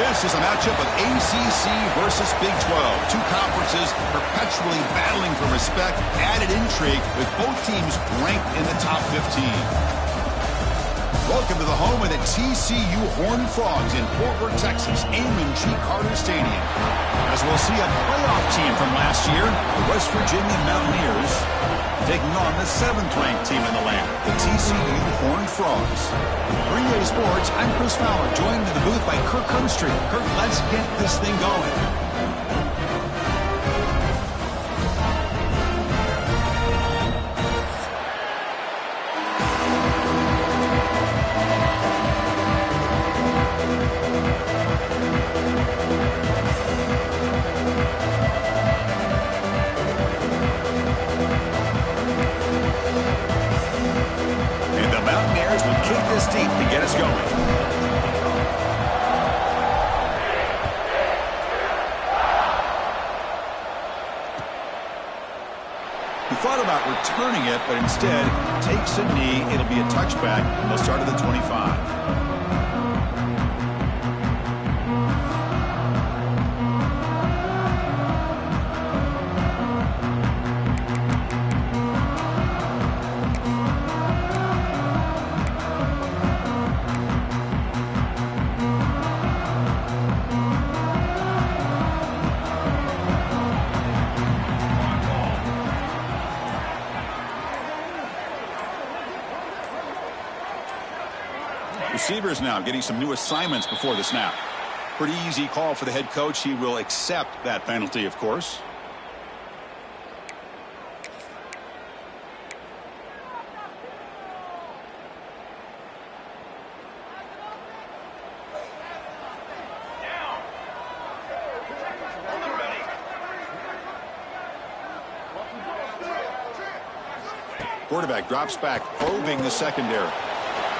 This is a matchup of ACC versus Big 12. Two conferences perpetually battling for respect. Added intrigue with both teams ranked in the top 15. Welcome to the home of the TCU Horned Frogs in Fort Worth, Texas, Amon G. Carter Stadium. As we'll see a playoff team from last year, the West Virginia Mountaineers, taking on the 7th-ranked team in the land, the TCU Horned Frogs. For EA Sports, I'm Chris Fowler, joined in the booth by Kirk Herbstreit. Kirk, let's get this thing going. Returning it, but instead takes a knee. It'll be a touchback, and they'll start at the 25. Receivers now getting some new assignments before the snap. Pretty easy call for the head coach. He will accept that penalty, of course. Quarterback drops back, probing the secondary.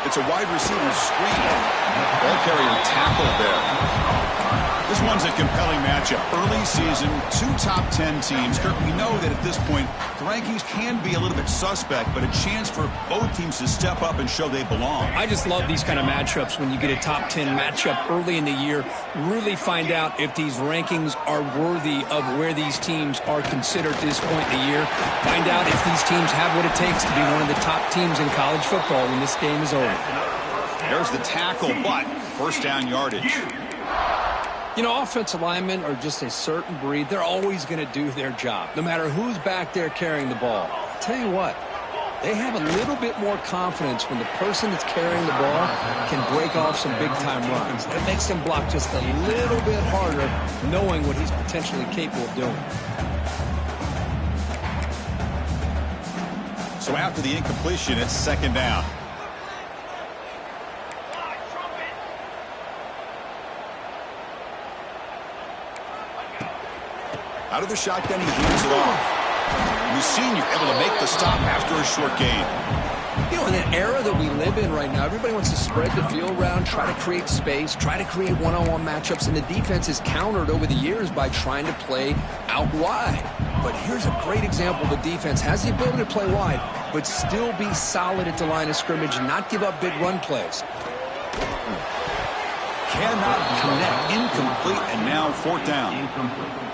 It's a wide receiver screen. Ball carrier tackled there. This one's a compelling matchup. Early season, two top 10 teams. Kirk, we know that at this point, the rankings can be a little bit suspect, but a chance for both teams to step up and show they belong. I just love these kind of matchups when you get a top 10 matchup early in the year. Really find out if these rankings are worthy of where these teams are considered at this point in the year. Find out if these teams have what it takes to be one of the top teams in college football when this game is over. There's the tackle, but first down yardage. You know, offensive linemen are just a certain breed. They're always going to do their job, no matter who's back there carrying the ball. I'll tell you what, they have a little bit more confidence when the person that's carrying the ball can break off some big-time runs. It makes them block just a little bit harder, knowing what he's potentially capable of doing. So after the incompletion, it's second down. Out of the shotgun, he hands it off. The senior able to make the stop after a short gain. You know, in an era that we live in right now, everybody wants to spread the field around, try to create space, try to create one-on-one matchups, and the defense is countered over the years by trying to play out wide. But here's a great example. The defense has the ability to play wide, but still be solid at the line of scrimmage and not give up big run plays. Cannot connect, incomplete, and now fourth down.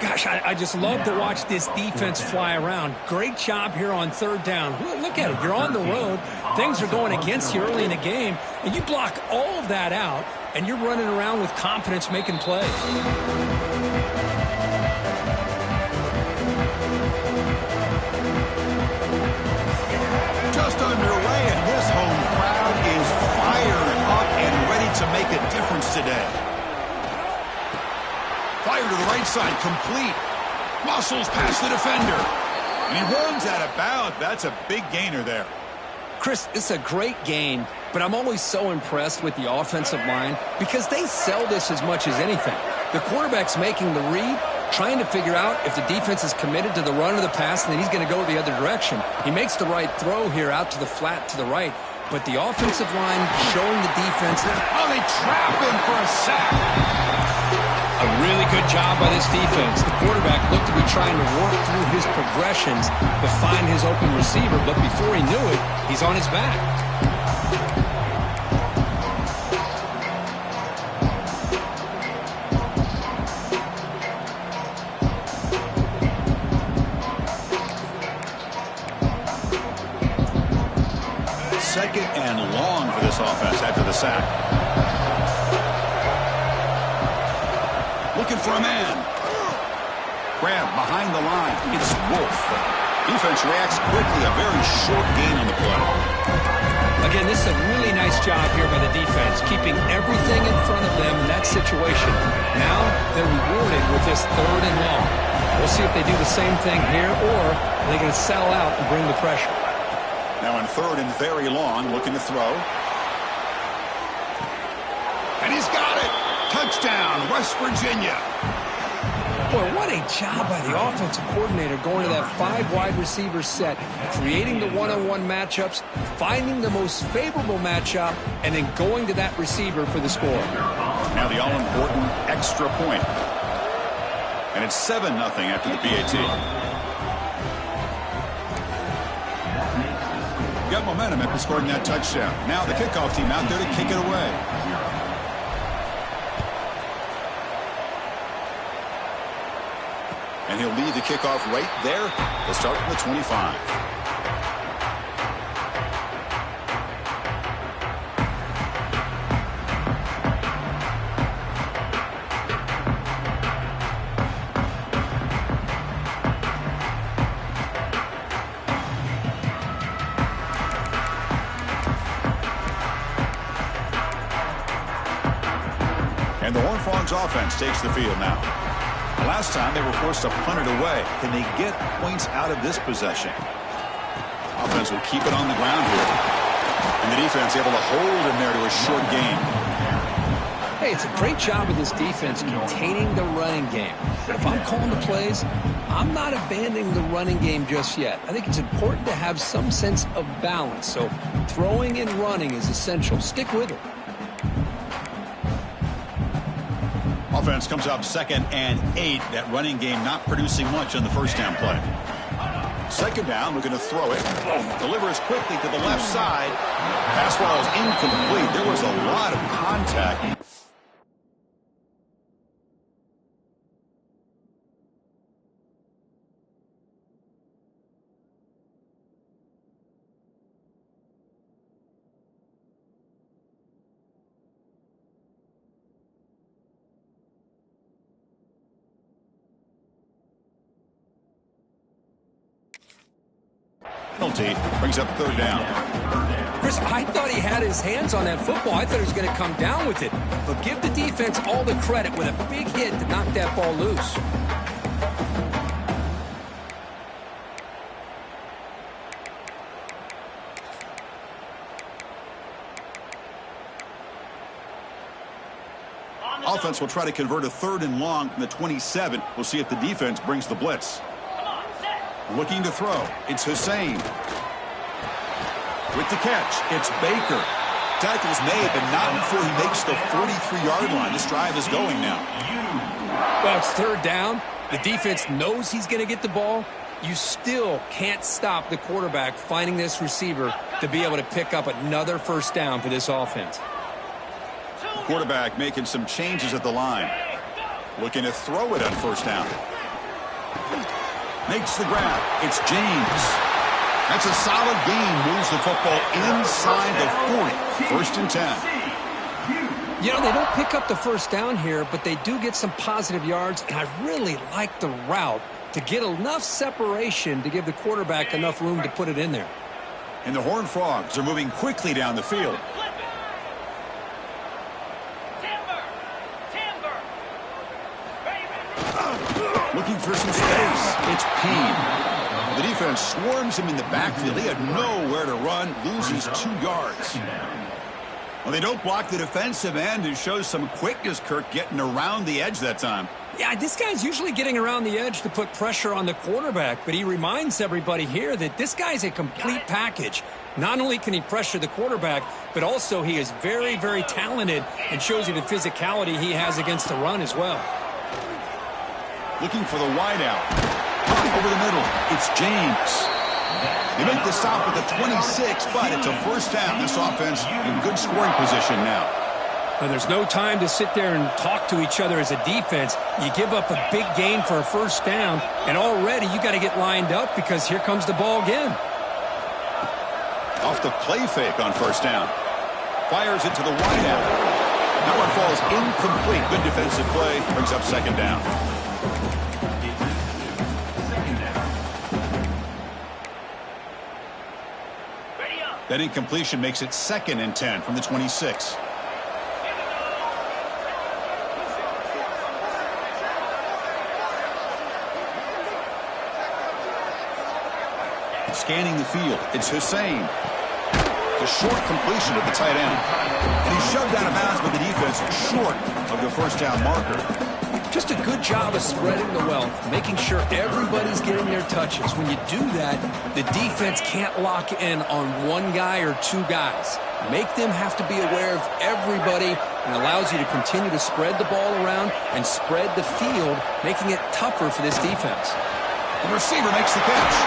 Gosh, I just love to watch this defense fly around. Great job here on third down. Look at it. You're on the road. Things are going against you early in the game, and you block all of that out, and you're running around with confidence making plays. Just underway, and this home crowd is fired up and ready to make a difference today. Fire to the right side, complete. Muscles past the defender. And he runs out of bounds. That's a big gainer there. Chris, it's a great game, but I'm always so impressed with the offensive line because they sell this as much as anything. The quarterback's making the read, trying to figure out if the defense is committed to the run or the pass, and then he's going to go the other direction. He makes the right throw here out to the flat to the right, but the offensive line showing the defense. Oh, they trap him for a sack. A really good job by this defense. The quarterback looked to be trying to work through his progressions to find his open receiver, but before he knew it, he's on his back. second and long for this offense after the sack. Looking for a man. Grab behind the line. It's Wolf. Defense reacts quickly. A very short gain on the play. Again, this is a really nice job here by the defense, keeping everything in front of them in that situation. Now they're rewarded with this third and long. We'll see if they do the same thing here, or are they going to settle out and bring the pressure. Now in third and very long, looking to throw. And he's got it. Touchdown, West Virginia. Boy, what a job by the offensive coordinator going to that 5 wide receiver set, creating the one-on-one matchups, finding the most favorable matchup, and then going to that receiver for the score. Now the all-important extra point. And it's 7-0 after the PAT. Got momentum after scoring that touchdown. Now the kickoff team out there to kick it away. And he'll lead the kickoff right there. They'll start from the 25. And the Horned Frogs offense takes the field now. Last time they were forced to punt it away. Can they get points out of this possession? Offense will keep it on the ground here. And the defense able to hold him there to a short gain. Hey, it's a great job of this defense containing the running game. But if I'm calling the plays, I'm not abandoning the running game just yet. I think it's important to have some sense of balance. So throwing and running is essential. Stick with it. Offense comes up 2nd and 8. That running game not producing much on the first down play. 2nd down, looking to throw it. Delivers quickly to the left side. Pass ball is incomplete. There was a lot of contact. Penalty brings up 3rd down. Chris, I thought he had his hands on that football. I thought he was going to come down with it. But give the defense all the credit with a big hit to knock that ball loose. Offense will try to convert a 3rd and long from the 27. We'll see if the defense brings the blitz. Looking to throw. It's Hussein. With the catch, it's Baker. Tackle's made, but not before he makes the 43-yard line. This drive is going now. Well, it's 3rd down. The defense knows he's going to get the ball. You still can't stop the quarterback finding this receiver to be able to pick up another 1st down for this offense. The quarterback making some changes at the line. Looking to throw it on 1st down. Makes the grab. It's James. That's a solid gain. Moves the football inside the 40. 1st and 10. You know, they don't pick up the 1st down here, but they do get some positive yards. And I really like the route to get enough separation to give the quarterback enough room to put it in there. And the Horned Frogs are moving quickly down the field. Looking for some space. It's Peen. The defense swarms him in the backfield. He had nowhere to run. Loses 2 yards. Well, they don't block the defensive end. It shows some quickness, Kirk, getting around the edge that time. Yeah, this guy's usually getting around the edge to put pressure on the quarterback, but he reminds everybody here that this guy's a complete package. Not only can he pressure the quarterback, but also he is very, very talented and shows you the physicality he has against the run as well. Looking for the wideout. Over the middle. It's James. They make the stop at the 26, but it's a 1st down. This offense in good scoring position now. Well, there's no time to sit there and talk to each other as a defense. You give up a big gain for a 1st down, and already you got to get lined up because here comes the ball again. Off the play fake on first down. Fires it to the wideout. That one falls incomplete. Good defensive play. Brings up second down. That incompletion makes it 2nd and 10 from the 26. Scanning the field, it's Hussein. The short completion at the tight end. And he's shoved out of bounds by the defense short of the first down marker. Just a good job of spreading the wealth, making sure everybody's getting their touches. When you do that, the defense can't lock in on one guy or two guys. Make them have to be aware of everybody, and allows you to continue to spread the ball around and spread the field, making it tougher for this defense. The receiver makes the catch.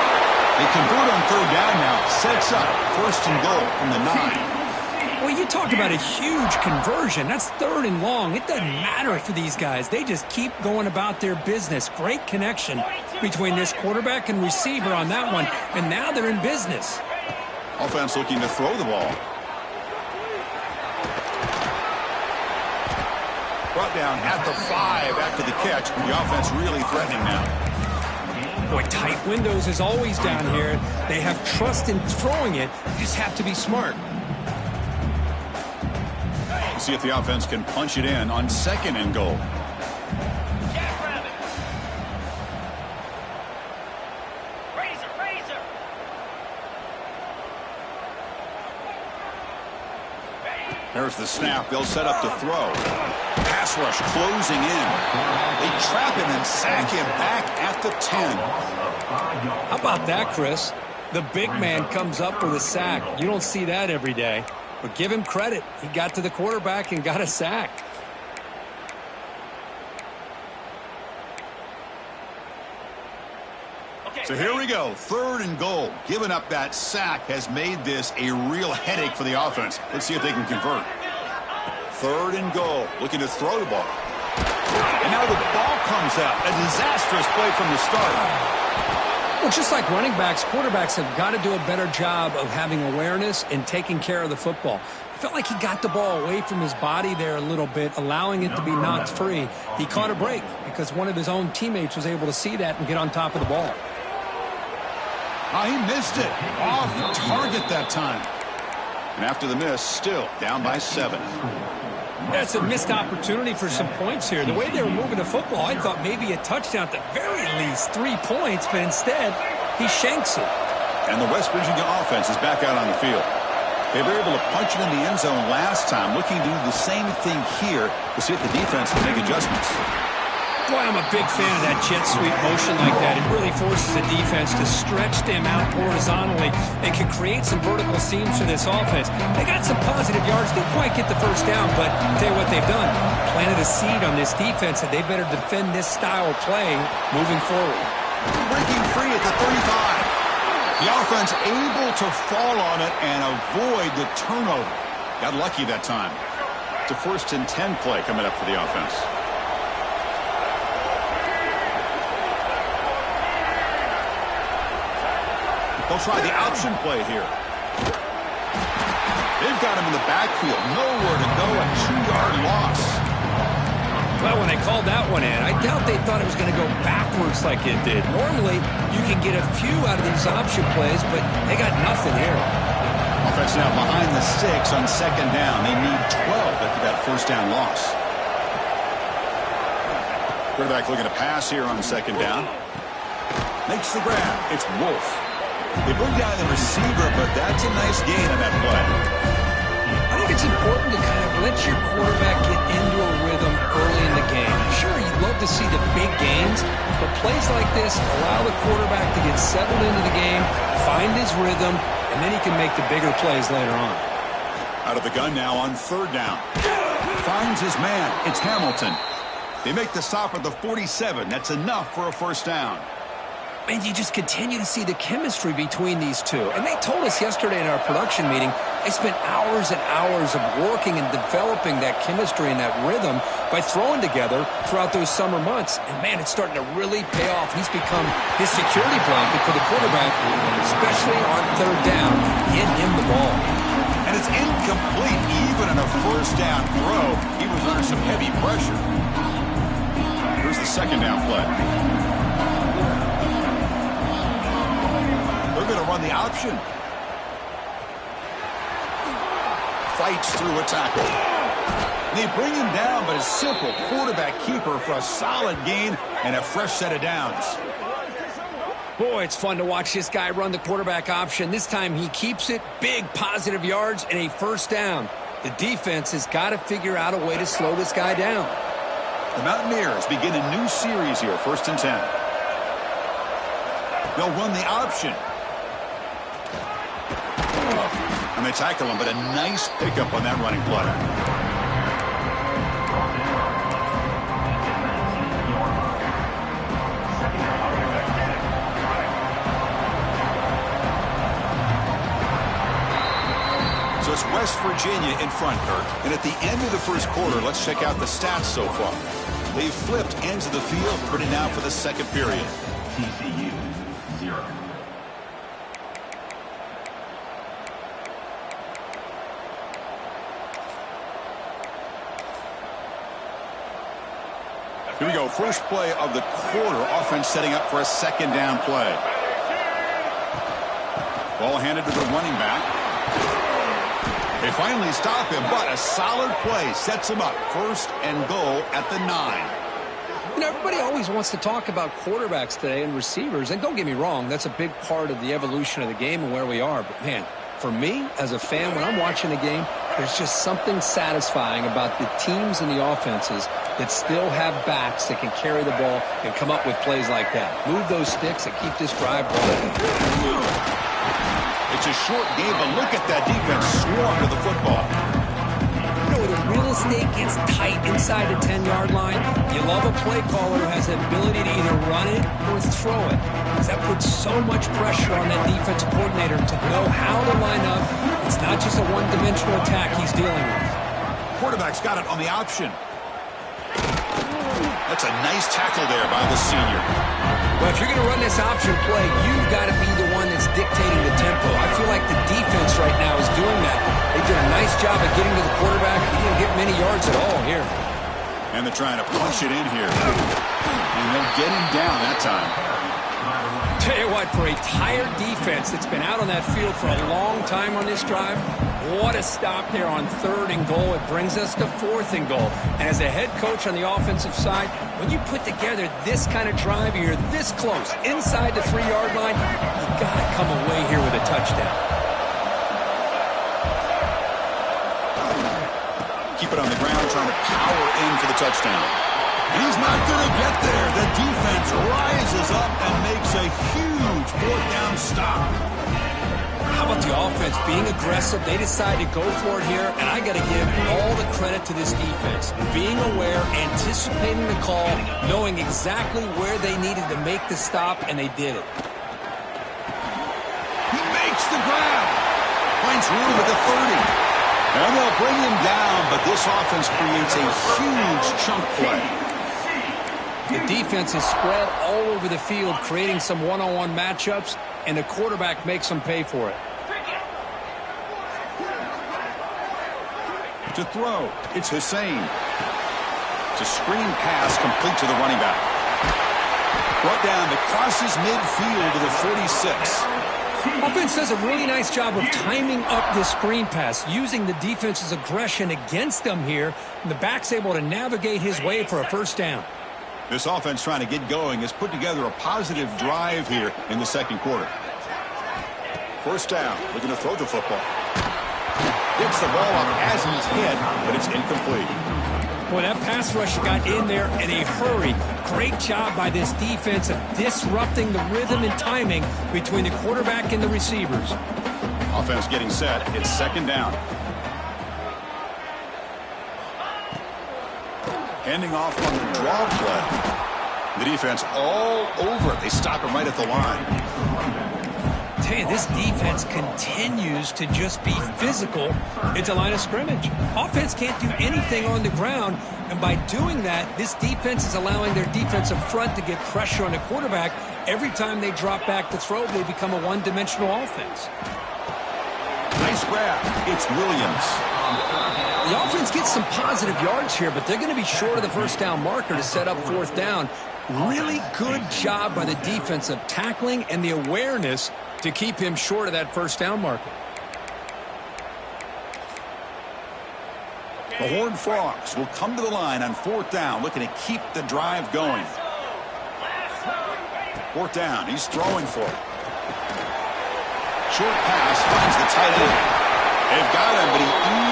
They convert on third down now. Sets up 1st and goal from the 9. Well, you talk about a huge conversion. That's 3rd and long. It doesn't matter for these guys. They just keep going about their business. Great connection between this quarterback and receiver on that one. And now they're in business. Offense looking to throw the ball. Brought down at the 5 after the catch. The offense really threatening now. Boy, tight windows is always down here. They have trust in throwing it. You just have to be smart. See if the offense can punch it in on 2nd and goal. There's the snap. They'll set up to throw. Pass rush closing in. They trap him and sack him back at the 10. How about that, Chris? The big man comes up with a sack. You don't see that every day. But give him credit. He got to the quarterback and got a sack. So here we go. 3rd and goal. Giving up that sack has made this a real headache for the offense. Let's see if they can convert. 3rd and goal. Looking to throw the ball. And now the ball comes out. A disastrous play from the start. Well, just like running backs, quarterbacks have got to do a better job of having awareness and taking care of the football. I felt like he got the ball away from his body there a little bit, allowing it to be knocked free. He caught a break because one of his own teammates was able to see that and get on top of the ball. Oh, he missed it. Off target that time. And after the miss, still down by 7. That's a missed opportunity for some points here. The way they were moving the football, I thought maybe a touchdown, at the very least 3 points, but instead he shanks it. And the West Virginia offense is back out on the field. They were able to punch it in the end zone last time, looking to do the same thing here to see if the defense can make adjustments. Boy, I'm a big fan of that jet sweep motion like that. It really forces the defense to stretch them out horizontally and can create some vertical seams for this offense. They got some positive yards. Didn't quite get the first down, but I'll tell you what they've done. Planted a seed on this defense, and they better defend this style of play moving forward. Breaking free at the 35. The offense able to fall on it and avoid the turnover. Got lucky that time. It's a 1st and 10 play coming up for the offense. They'll try the option play here. They've got him in the backfield. Nowhere to go. A 2-yard loss. Well, when they called that one in, I doubt they thought it was going to go backwards like it did. Normally, you can get a few out of these option plays, but they got nothing here. Offense now behind the 6 on 2nd down. They need 12 after that first down loss. Quarterback looking to pass here on 2nd down. Makes the grab. It's Wolf. They bring down the receiver, but that's a nice gain on that play. I think it's important to kind of let your quarterback get into a rhythm early in the game. Sure, you'd love to see the big gains, but plays like this allow the quarterback to get settled into the game, find his rhythm, and then he can make the bigger plays later on. Out of the gun now on 3rd down. Finds his man. It's Hamilton. They make the stop at the 47. That's enough for a first down. Man, you just continue to see the chemistry between these two. And they told us yesterday in our production meeting, they spent hours and hours of working and developing that chemistry and that rhythm by throwing together throughout those summer months. And, man, it's starting to really pay off. He's become his security blanket for the quarterback, especially on third down. Get him the ball. And it's incomplete even on a first down throw. He was under some heavy pressure. Here's the second down play. They're going to run the option. Fights through a tackle. They bring him down, but a simple quarterback keeper for a solid gain and a fresh set of downs. Boy, it's fun to watch this guy run the quarterback option. This time he keeps it, big positive yards, and a first down. The defense has got to figure out a way to slow this guy down. The Mountaineers begin a new series here, 1st and 10. They'll run the option. And they tackle him, but a nice pickup on that running play. So it's West Virginia in front, Kirk. And at the end of the first quarter, let's check out the stats so far. They've flipped ends of the field, ready now for the second period. TCU, 0. Here we go. First play of the quarter. Offense setting up for a second down play. Ball handed to the running back. They finally stop him, but a solid play sets him up. 1st and goal at the 9. You know, everybody always wants to talk about quarterbacks today and receivers. And don't get me wrong, that's a big part of the evolution of the game and where we are. But, man, for me, as a fan, when I'm watching the game, there's just something satisfying about the teams and the offenses that still have backs that can carry the ball and come up with plays like that. Move those sticks and keep this drive going. It's a short game, but look at that defense swarm to the football. You know, when the real estate gets tight inside the 10-yard line, you love a play caller who has the ability to either run it or throw it. Because that puts so much pressure on that defensive coordinator to know how to line up. It's not just a one-dimensional attack he's dealing with. Quarterback's got it on the option. That's a nice tackle there by the senior. Well, if you're going to run this option play, you've got to be the one that's dictating the tempo. I feel like the defense right now is doing that. They did a nice job of getting to the quarterback. He didn't get many yards at all here. And they're trying to punch it in here. And they'll get him down that time. Tell you what, for a tired defense that's been out on that field for a long time on this drive, what a stop there on 3rd and goal. It brings us to 4th and goal. And as a head coach on the offensive side, when you put together this kind of drive, you're this close, inside the 3-yard line, you got to come away here with a touchdown. Keep it on the ground, trying to power in for the touchdown. He's not going to get there. The defense rises up and makes a huge 4th down stop. How about the offense being aggressive? They decide to go for it here, and I got to give all the credit to this defense. Being aware, anticipating the call, knowing exactly where they needed to make the stop, and they did it. He makes the grab. Finds room at the 30. And they'll bring him down, but this offense creates a huge chunk play. The defense is spread all over the field, creating some one-on-one matchups, and the quarterback makes them pay for it. To throw, it's Hussein. It's a screen pass complete to the running back. Brought down that crosses midfield to the 46. Offense does a really nice job of timing up this screen pass, using the defense's aggression against them here, and the back's able to navigate his way for a first down. This offense trying to get going has put together a positive drive here in the second quarter. First down, looking to throw the football. Gets the ball up as he's hit, but it's incomplete. Boy, that pass rush got in there in a hurry. Great job by this defense of disrupting the rhythm and timing between the quarterback and the receivers. Offense getting set. It's second down. Handing off on the draw play. The defense all over it. They stop him right at the line. Tell you, this defense continues to just be physical at the line of scrimmage. Offense can't do anything on the ground, and by doing that, this defense is allowing their defensive front to get pressure on the quarterback. Every time they drop back to throw, they become a one-dimensional offense. Nice grab. It's Williams. The offense gets some positive yards here, but they're going to be short of the first down marker to set up fourth down. Really good job by the defense of tackling and the awareness to keep him short of that first down marker. The Horned Frogs will come to the line on fourth down, looking to keep the drive going. Fourth down, he's throwing for it. Short pass finds the tight end. They've got him, but he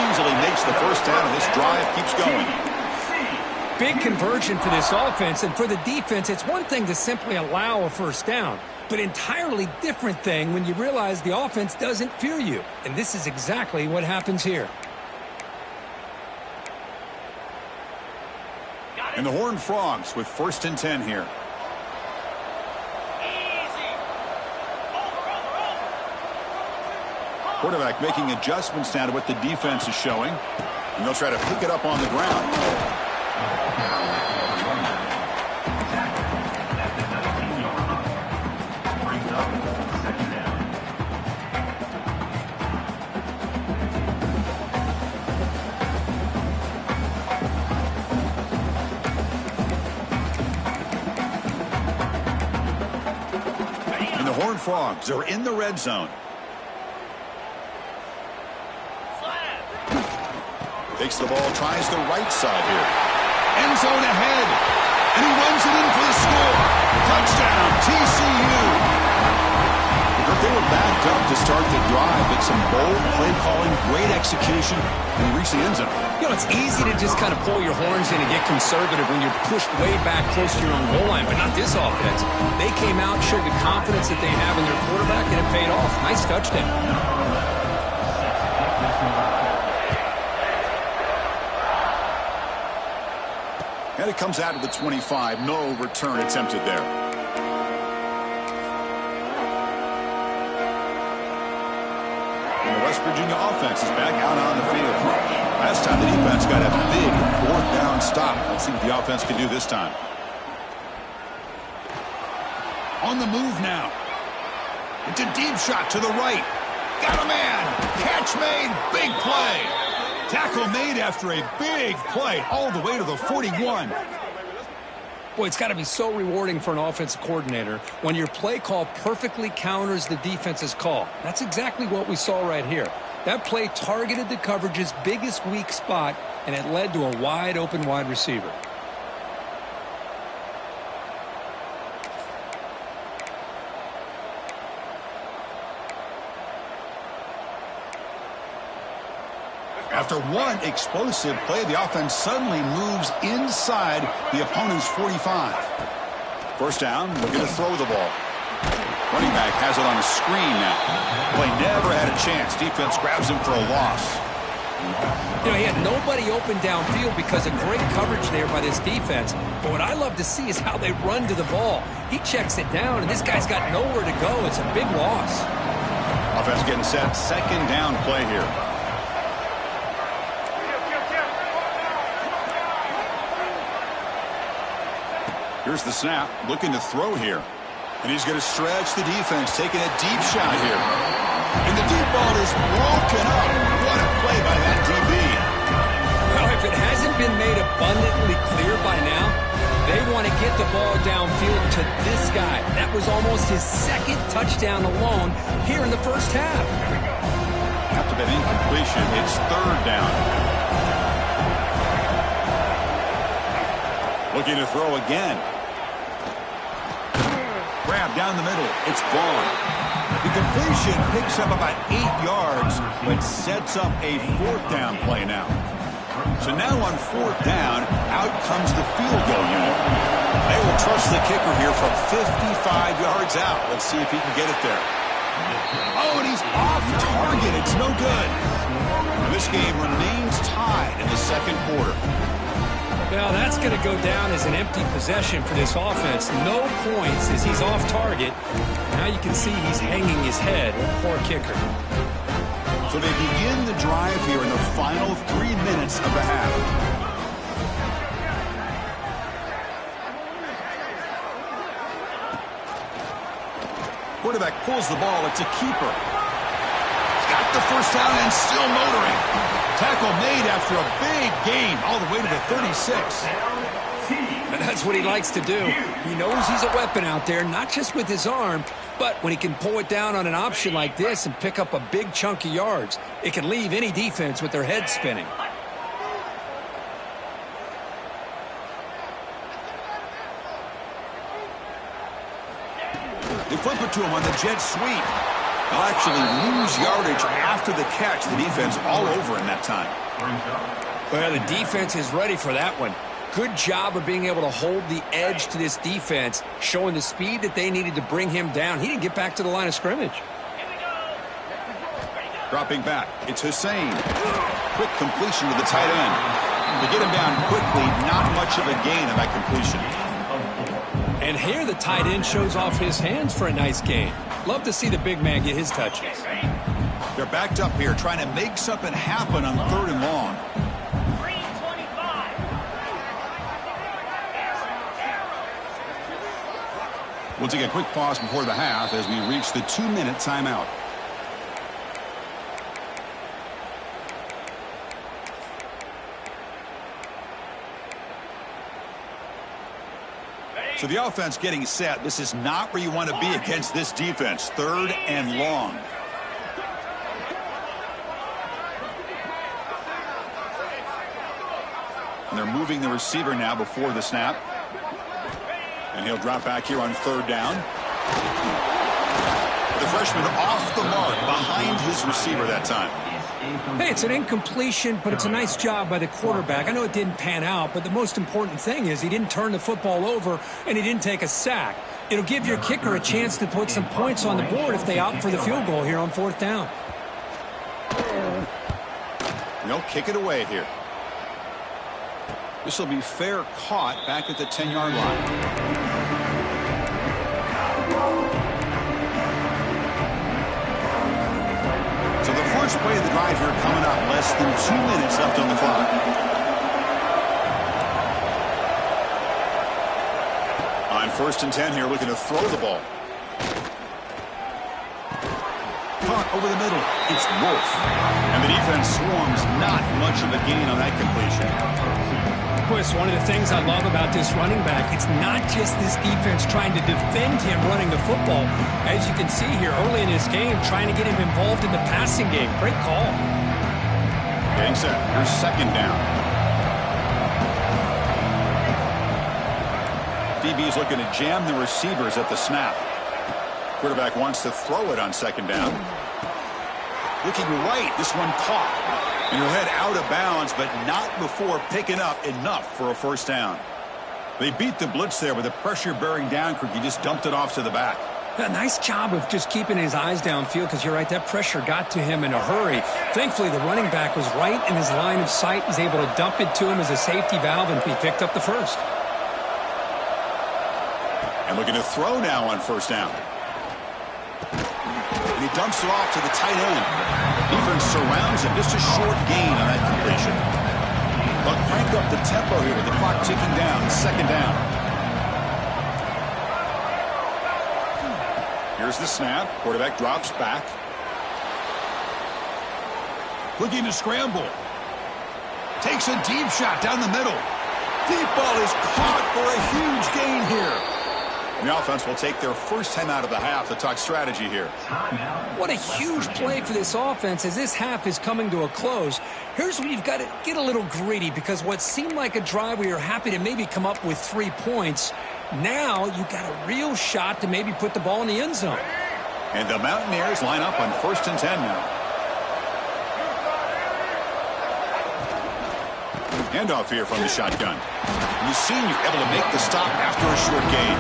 easily makes the first down, and this drive keeps going. Big conversion for this offense, and for the defense, it's one thing to simply allow a first down, but entirely different thing when you realize the offense doesn't fear you, and this is exactly what happens here. And the Horned Frogs with 1st and 10 here. Quarterback making adjustments now to what the defense is showing, and they'll try to pick it up on the ground. And the Horned Frogs are in the red zone. Takes the ball, tries the right side here. End zone ahead. And he runs it in for the score. Touchdown, TCU. They were backed up to start the drive, but some bold play calling, great execution, and he reached the end zone. You know, it's easy to just kind of pull your horns in and get conservative when you're pushed way back close to your own goal line, but not this offense. They came out, showed the confidence that they have in their quarterback, and it paid off. Nice touchdown. And it comes out of the 25. No return attempted there. And the West Virginia offense is back out on the field. Last time the defense got a big 4th down stop. Let's see what the offense can do this time. On the move now. It's a deep shot to the right. Got a man. Catch made. Big play. Tackle made after a big play all the way to the 41. Boy, it's got to be so rewarding for an offensive coordinator when your play call perfectly counters the defense's call. That's exactly what we saw right here. That play targeted the coverage's biggest weak spot, and it led to a wide open wide receiver. After one explosive play, the offense suddenly moves inside the opponent's 45. First down, looking to throw the ball. Running back has it on a screen now. Play never had a chance. Defense grabs him for a loss. You know, he had nobody open downfield because of great coverage there by this defense. But what I love to see is how they run to the ball. He checks it down, and this guy's got nowhere to go. It's a big loss. Offense getting set. 2nd down play here. Here's the snap, looking to throw here. And he's going to stretch the defense, taking a deep shot here. And the deep ball is broken up. What a play by that DB. Well, if it hasn't been made abundantly clear by now, they want to get the ball downfield to this guy. That was almost his 2nd touchdown alone here in the first half. After that incompletion, it's 3rd down. Looking to throw again. Grab down the middle. It's Vaughn. The completion picks up about 8 yards, but sets up a 4th down play now. So now on 4th down, out comes the field goal unit. They will trust the kicker here from 55 yards out. Let's see if he can get it there. Oh, and he's off target. It's no good. And this game remains tied in the 2nd quarter. Well, that's going to go down as an empty possession for this offense. No points as he's off target. Now you can see he's hanging his head. Poor kicker. So they begin the drive here in the final 3 minutes of the half. Quarterback pulls the ball. It's a keeper. Got the first down and still motoring. Tackle made after a big gain all the way to the 36. And that's what he likes to do. He knows he's a weapon out there, not just with his arm, but when he can pull it down on an option like this and pick up a big chunk of yards, it can leave any defense with their head spinning. They flip it to him on the jet sweep. They'll actually lose yardage after the catch. The defense all over in that time. Well, the defense is ready for that one. Good job of being able to hold the edge to this defense, showing the speed that they needed to bring him down. He didn't get back to the line of scrimmage. Dropping back, it's Hussein. Quick completion to the tight end. To get him down quickly, not much of a gain on that completion. And here the tight end shows off his hands for a nice gain. Love to see the big man get his touches. They're backed up here trying to make something happen on 3rd and long. We'll take a quick pause before the half as we reach the 2-minute timeout. So the offense getting set. This is not where you want to be against this defense. 3rd and long. And they're moving the receiver now before the snap. And he'll drop back here on 3rd down. The freshman off the mark behind his receiver that time. Hey, it's an incompletion, but it's a nice job by the quarterback. I know it didn't pan out, but the most important thing is he didn't turn the football over and he didn't take a sack. It'll give your kicker a chance to put some points on the board if they opt for the field goal here on 4th down. They'll kick it away here. This will be fair caught back at the 10-yard line. So the first play of the drive here coming up, less than 2 minutes left on the clock. On 1st and 10 here, looking to throw the ball. Caught over the middle. It's Wolf. And the defense swarms, not much of a gain on that completion. Chris, one of the things I love about this running back, it's not just this defense trying to defend him running the football. As you can see here early in this game, trying to get him involved in the passing game. Great call. Getting set. Here's 2nd down. DB's looking to jam the receivers at the snap. Quarterback wants to throw it on 2nd down. Looking right. This one caught. And he'll head out of bounds, but not before picking up enough for a 1st down. They beat the blitz there with the pressure bearing down. He just dumped it off to the back. A nice job of just keeping his eyes downfield because you're right, that pressure got to him in a hurry. Thankfully, the running back was right in his line of sight. He's able to dump it to him as a safety valve, and he picked up the 1st. And looking to throw now on 1st down. And he dumps it off to the tight end. Defense surrounds him. Just a short gain on that completion. But crank up the tempo here with the clock ticking down. 2nd down. Here's the snap. Quarterback drops back. Looking to scramble. Takes a deep shot down the middle. Deep ball is caught for a huge gain here. And the offense will take their first time out of the half to talk strategy here. What a huge play for this offense as this half is coming to a close. Here's where you've got to get a little gritty because what seemed like a drive where you're happy to maybe come up with 3 points, now you've got a real shot to maybe put the ball in the end zone. And the Mountaineers line up on 1st and 10 now. Handoff here from the shotgun. And the senior able to make the stop after a short gain.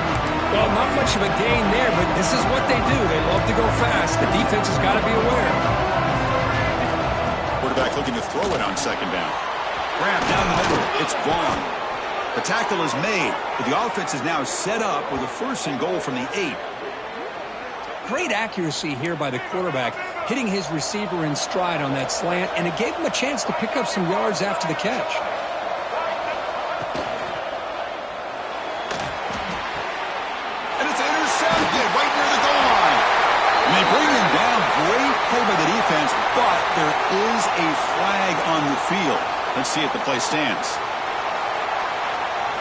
Well, not much of a gain there, but this is what they do. They love to go fast. The defense has got to be aware. Quarterback looking to throw it on 2nd down. Grab down the middle. It's Vaughn. The tackle is made, but the offense is now set up with a 1st and goal from the 8. Great accuracy here by the quarterback, hitting his receiver in stride on that slant, and it gave him a chance to pick up some yards after the catch. And it's intercepted right near the goal line. And they bring him down. Great play by the defense, but there is a flag on the field. Let's see if the play stands.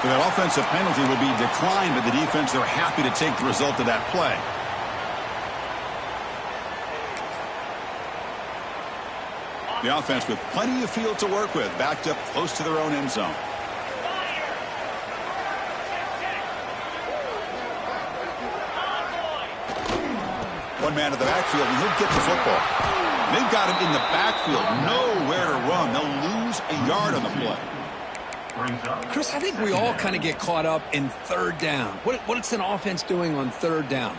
So that offensive penalty will be declined by the defense. They're happy to take the result of that play. The offense with plenty of field to work with, backed up close to their own end zone. One man in the backfield, and he'll get the football. They've got him in the backfield, nowhere to run. They'll lose a yard on the play. Chris, I think we all kind of get caught up in 3rd down. What's an offense doing on 3rd down?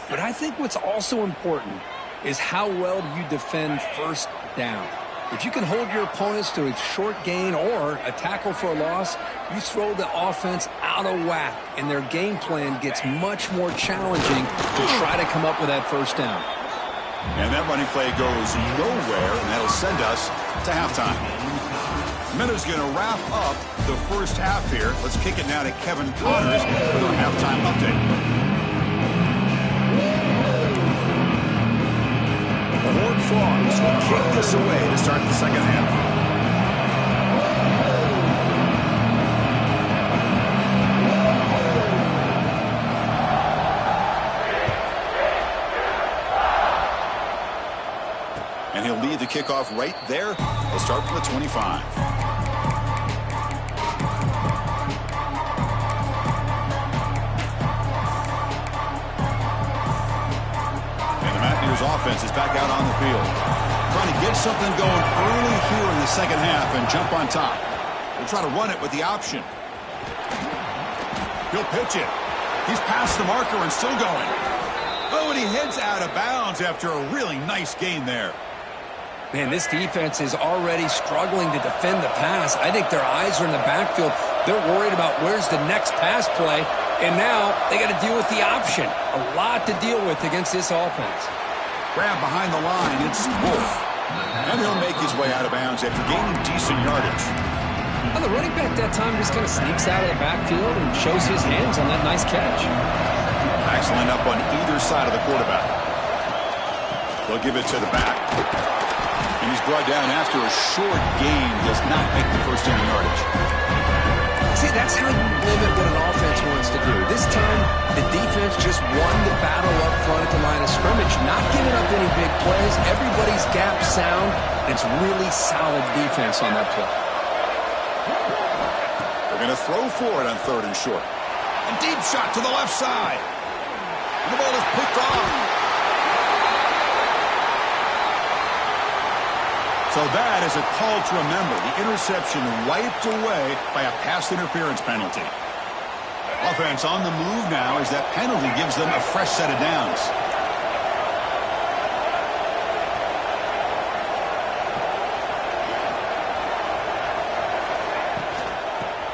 But I think what's also important is how well do you defend 1st down. If you can hold your opponents to a short gain or a tackle for a loss, you throw the offense out of whack, and their game plan gets much more challenging to try to come up with that 1st down. And that running play goes nowhere, and that'll send us to halftime. Miller's going to wrap up the 1st half here. Let's kick it now to Kevin Connors for our halftime update. The Horned Frogs will kick this away to start the 2nd half. And he'll lead the kickoff right there. He'll start from the 25. Offense is back out on the field. Trying to get something going early here in the 2nd half and jump on top. They'll try to run it with the option. He'll pitch it. He's past the marker and still going. Oh, and he heads out of bounds after a really nice gain there. Man, this defense is already struggling to defend the pass. I think their eyes are in the backfield. They're worried about where's the next pass play. And now they got to deal with the option. A lot to deal with against this offense. Grab behind the line, it's Wolf. And he'll make his way out of bounds after gaining decent yardage. Well, the running back that time just kind of sneaks out of the backfield and shows his hands on that nice catch. Backs line up on either side of the quarterback. They'll give it to the back. And he's brought down after a short gain. Does not make the 1st down yardage. See, that's how you limit what an offense wants to do. This time, the defense just won the battle up front at the line of scrimmage, not giving up any big plays. Everybody's gap sound. It's really solid defense on that play. They're going to throw for it on 3rd and short. A deep shot to the left side. And the ball is picked off. So that is a call to remember. The interception wiped away by a pass interference penalty. Offense on the move now as that penalty gives them a fresh set of downs.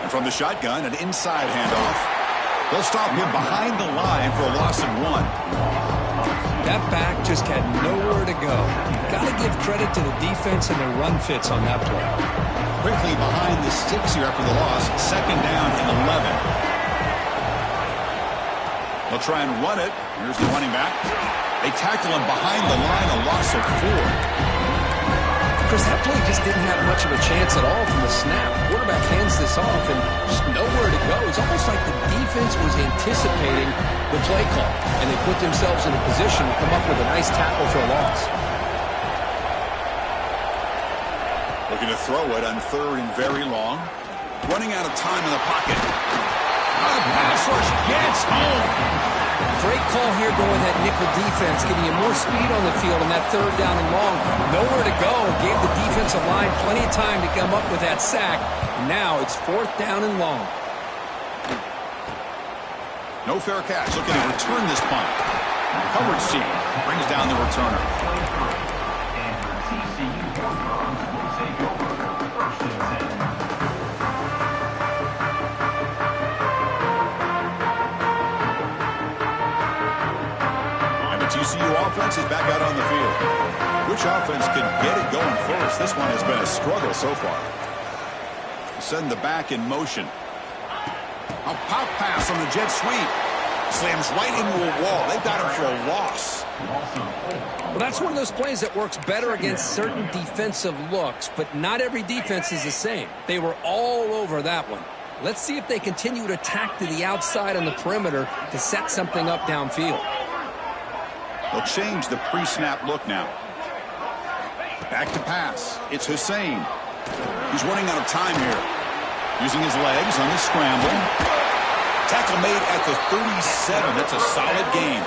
And from the shotgun, an inside handoff. They'll stop him behind the line for a loss of 1. That back just had nowhere to go. Got to give credit to the defense and their run fits on that play. Quickly behind the sticks here after the loss. 2nd down and 11. They'll try and run it. Here's the running back. They tackle him behind the line, a loss of 4. Chris, that play just didn't have much of a chance at all from the snap. Quarterback hands this off and just nowhere to go. It's almost like the defense was anticipating the play call, and they put themselves in a position to come up with a nice tackle for a loss. Looking to throw it on 3rd and very long. Running out of time in the pocket. The pass rush gets home. Great call here going that nickel defense, giving you more speed on the field on that 3rd down and long. Nowhere to go. Gave the defensive line plenty of time to come up with that sack. And now it's 4th down and long. No fair catch. Looking to return this punt. Coverage team brings down the returner. TCU offense is back out on the field. Which offense can get it going first? This one has been a struggle so far. Send the back in motion. A pop pass on the jet sweep. Slams right into a wall. They've got him for a loss. Well, that's one of those plays that works better against certain defensive looks, but not every defense is the same. They were all over that one. Let's see if they continue to attack to the outside on the perimeter to set something up downfield. They'll change the pre-snap look now. Back to pass. It's Hussein. He's running out of time here. Using his legs on the scramble. Tackle made at the 37. That's a solid gain.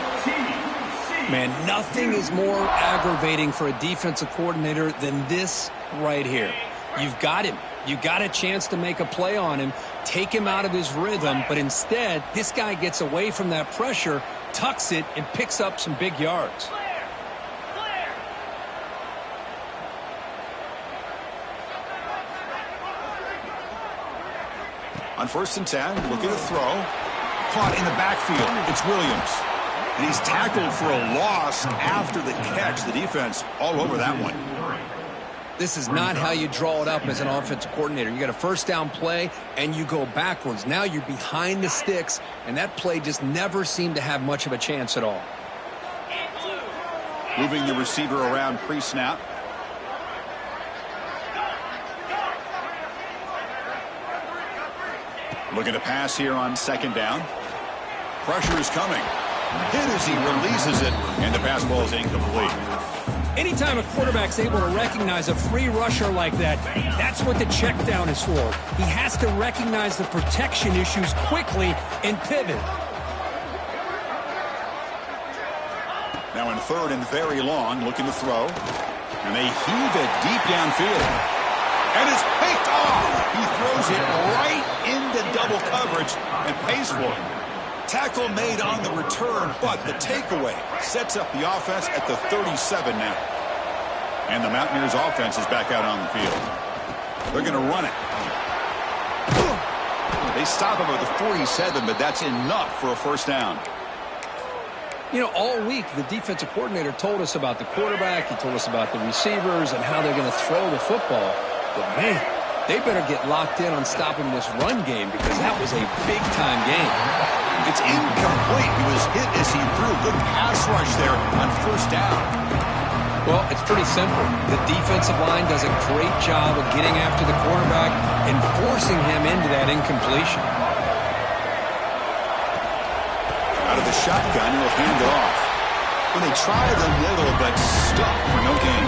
Man, nothing is more aggravating for a defensive coordinator than this right here. You've got him. You got a chance to make a play on him, take him out of his rhythm, but instead, this guy gets away from that pressure, tucks it, and picks up some big yards. On 1st and 10, looking to throw. Caught in the backfield. It's Williams. And he's tackled for a loss after the catch. The defense all over that one. This is not how you draw it up as an offensive coordinator. You got a first down play, and you go backwards. Now you're behind the sticks, and that play just never seemed to have much of a chance at all. Moving the receiver around pre-snap. Looking to pass here on 2nd down. Pressure is coming. Hit as he releases it, and the pass ball is incomplete. Anytime a quarterback's able to recognize a free rusher like that, that's what the check down is for. He has to recognize the protection issues quickly and pivot. Now in 3rd and very long, looking to throw. And they heave it deep downfield. And it's picked off. He throws it right into double coverage and pays for it. Tackle made on the return, but the takeaway sets up the offense at the 37 now. And the Mountaineers offense is back out on the field. They're going to run it. They stop him at the 47, but that's enough for a first down. You know, all week, the defensive coordinator told us about the quarterback. He told us about the receivers and how they're going to throw the football. But, man, they better get locked in on stopping this run game because that was a big-time game. It's incomplete. He was hit as he threw. Good pass rush there on 1st down. Well, it's pretty simple. The defensive line does a great job of getting after the quarterback and forcing him into that incompletion. Out of the shotgun, he'll hand it off. When they try the middle, but stuck for no gain.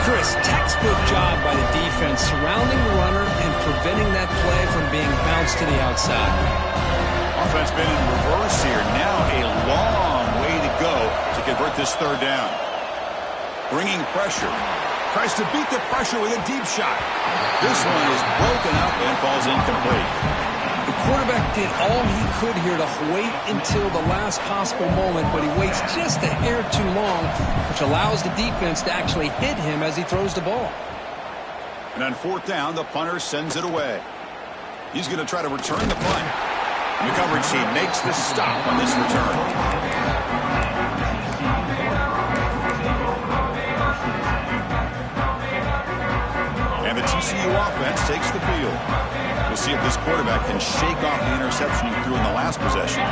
Chris, textbook job by the defense surrounding the runner and preventing that play from being bounced to the outside. Offense been in reverse here. Now a long way to go to convert this 3rd down. Bringing pressure. Tries to beat the pressure with a deep shot. This one is broken up and falls incomplete. The quarterback did all he could here to wait until the last possible moment, but he waits just a hair too long, which allows the defense to actually hit him as he throws the ball. And on 4th down, the punter sends it away. He's going to try to return the punt. The coverage team makes the stop on this return. And the TCU offense takes the field. We'll see if this quarterback can shake off the interception he threw in the last possession.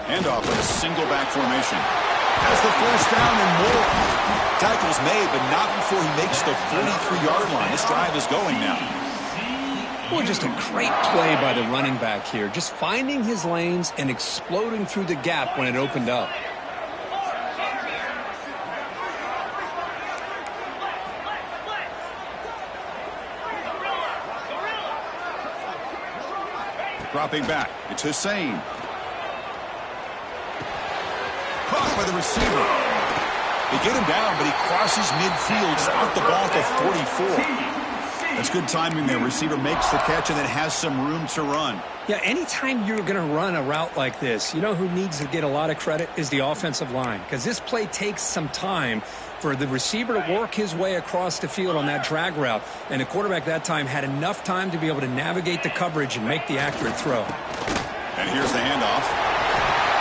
Handoff with a single back formation. Has the 1st down and more. Tackle's made, but not before he makes the 43-yard line. This drive is going now. Well, just a great play by the running back here. Just finding his lanes and exploding through the gap when it opened up. Dropping back. It's Hussein. Caught by the receiver. They get him down, but he crosses midfield, out the ball to 44. That's good timing there. Receiver makes the catch and then has some room to run. Yeah, anytime you're going to run a route like this, you know who needs to get a lot of credit is the offensive line. Because this play takes some time for the receiver to work his way across the field on that drag route. And the quarterback that time had enough time to be able to navigate the coverage and make the accurate throw. And here's the handoff.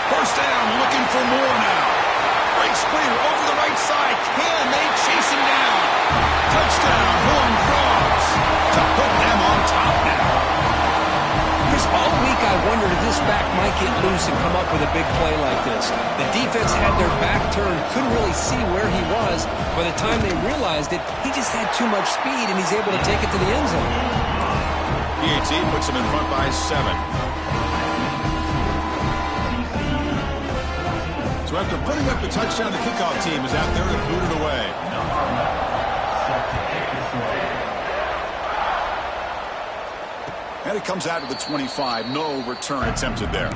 First down, looking for more now. Breaks clear over the right side. Can they chase him down? Touchdown, Horned Frogs, to put them on top now. Chris, all week I wondered if this back might get loose and come up with a big play like this. The defense had their back turned, couldn't really see where he was. By the time they realized it, he just had too much speed, and he's able to take it to the end zone. PAT puts him in front by 7. So after putting up the touchdown, the kickoff team is out there to boot it away. And it comes out to the 25. No return attempted there.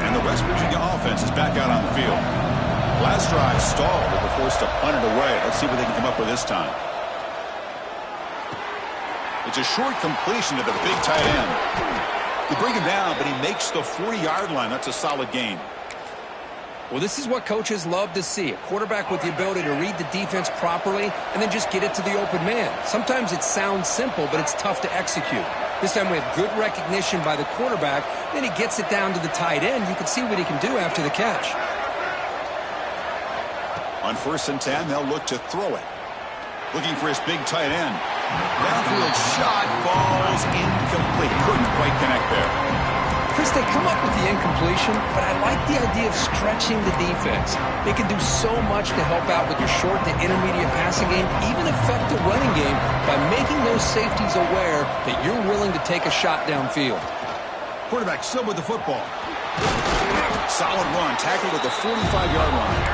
And the West Virginia offense is back out on the field. Last drive stalled. They were forced to punt it away. Let's see what they can come up with this time. It's a short completion to the big tight end. You bring him down, but he makes the 40-yard line. That's a solid gain. Well, this is what coaches love to see. A quarterback with the ability to read the defense properly and then just get it to the open man. Sometimes it sounds simple, but it's tough to execute. This time we have good recognition by the quarterback. Then he gets it down to the tight end. You can see what he can do after the catch. On 1st and 10, they'll look to throw it. Looking for his big tight end. Downfield shot falls incomplete. Couldn't quite connect there. Chris, they come up with the incompletion, but I like the idea of stretching the defense. They can do so much to help out with your short to intermediate passing game, even affect the running game by making those safeties aware that you're willing to take a shot downfield. Quarterback still with the football. Solid run, tackled at the 45-yard line.